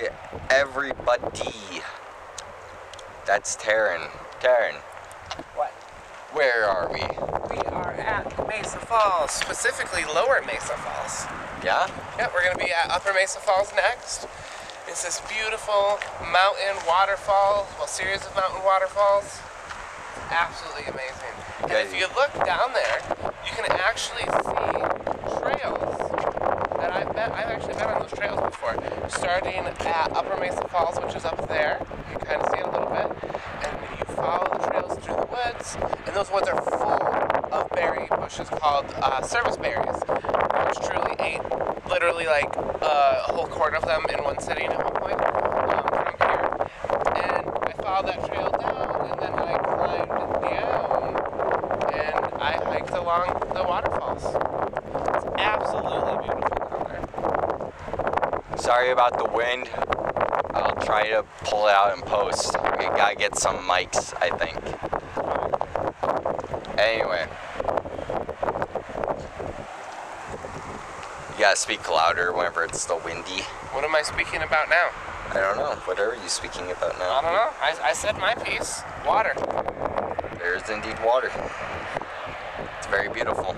Hi, everybody. That's Taryn. Taryn. What? Where are we? We are at Mesa Falls, specifically Lower Mesa Falls. Yeah? Yeah, we're gonna be at Upper Mesa Falls next. It's this beautiful mountain waterfall, well, series of mountain waterfalls. Absolutely amazing. And if you look down there, you can actually see trails that I've actually been on those trails before. Starting at Upper Mesa Falls, which is up there, you can kind of see it a little bit, and you follow the trails through the woods, and those woods are full of berry bushes called service berries. I was truly ate literally like a whole quart of them in one sitting at one point from here. And I followed that trail down, and then I climbed down, and I hiked along the waterfalls. It's absolutely beautiful down there. Sorry about the wind. I'll try to pull it out in post. We gotta get some mics, I think. Anyway. You gotta speak louder whenever it's still windy. What am I speaking about now? I don't know. What are you speaking about now? I don't know. I said my piece. Water. There is indeed water. It's very beautiful.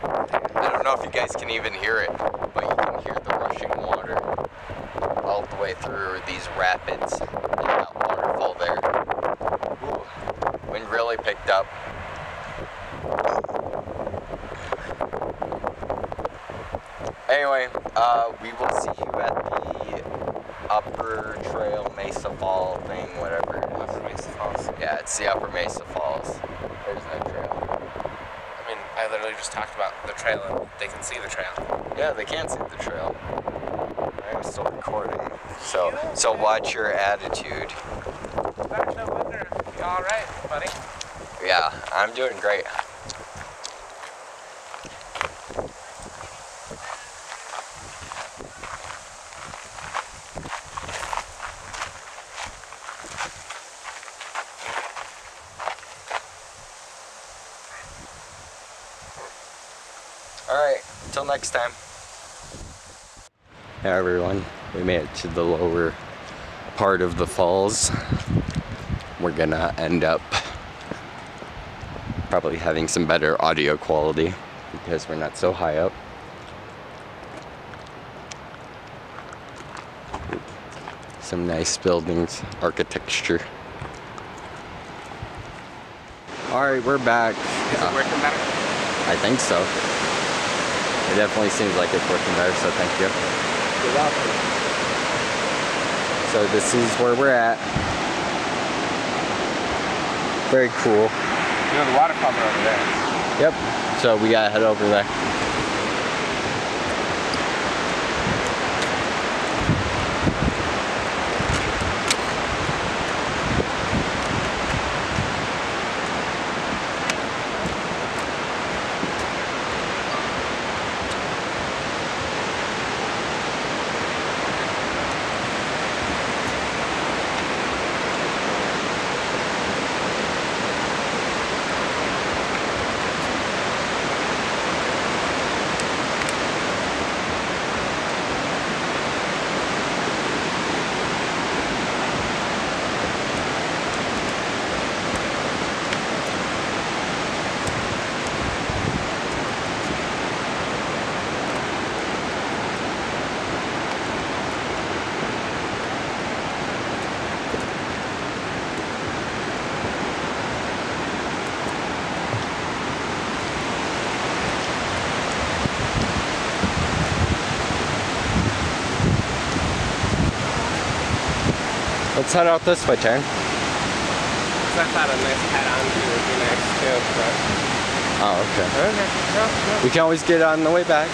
I don't know if you guys can even hear it, but you can hear the rushing water all the way through these rapids and that waterfall there. Ooh, wind really picked up. Anyway, we will see you at the Upper Trail Mesa Fall thing, whatever it is. Upper Mesa Falls. Yeah, it's the Upper Mesa Falls. There's that trail. I mean, I literally just talked about the trail and they can see the trail. Yeah, they can see the trail. I'm still recording. So watch your attitude. That's no wonder. You alright, buddy? Yeah, I'm doing great. Alright, until next time. Hey everyone, we made it to the lower part of the falls. We're gonna end up probably having some better audio quality because we're not so high up. Some nice buildings, architecture. Alright, we're back. Is it working better? I think so. It definitely seems like it's working better, so thank you. You're welcome. So this is where we're at. Very cool. You know, the waterfalls are over there. Yep. So we gotta head over there. Let's head out this way, Taryn. So I thought a nice head-on view would be nice too, but... Oh, okay. Okay, no. We can always get on the way back.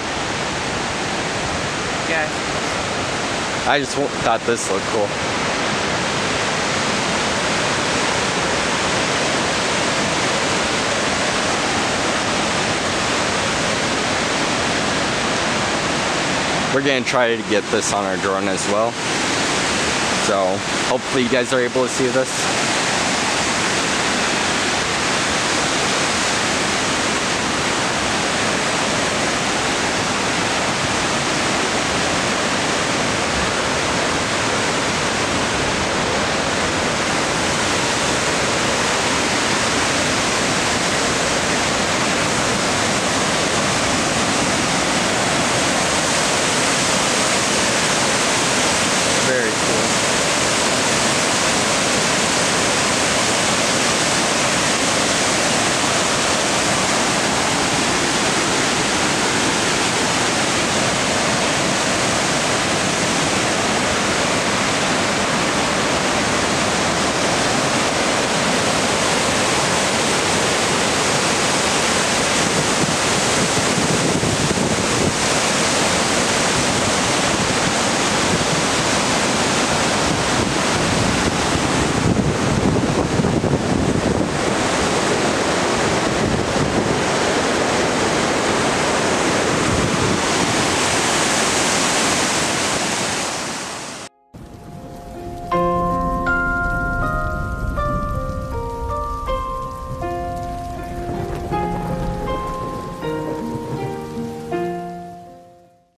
Yeah. I just thought this looked cool. We're gonna try to get this on our drone as well. So hopefully you guys are able to see this.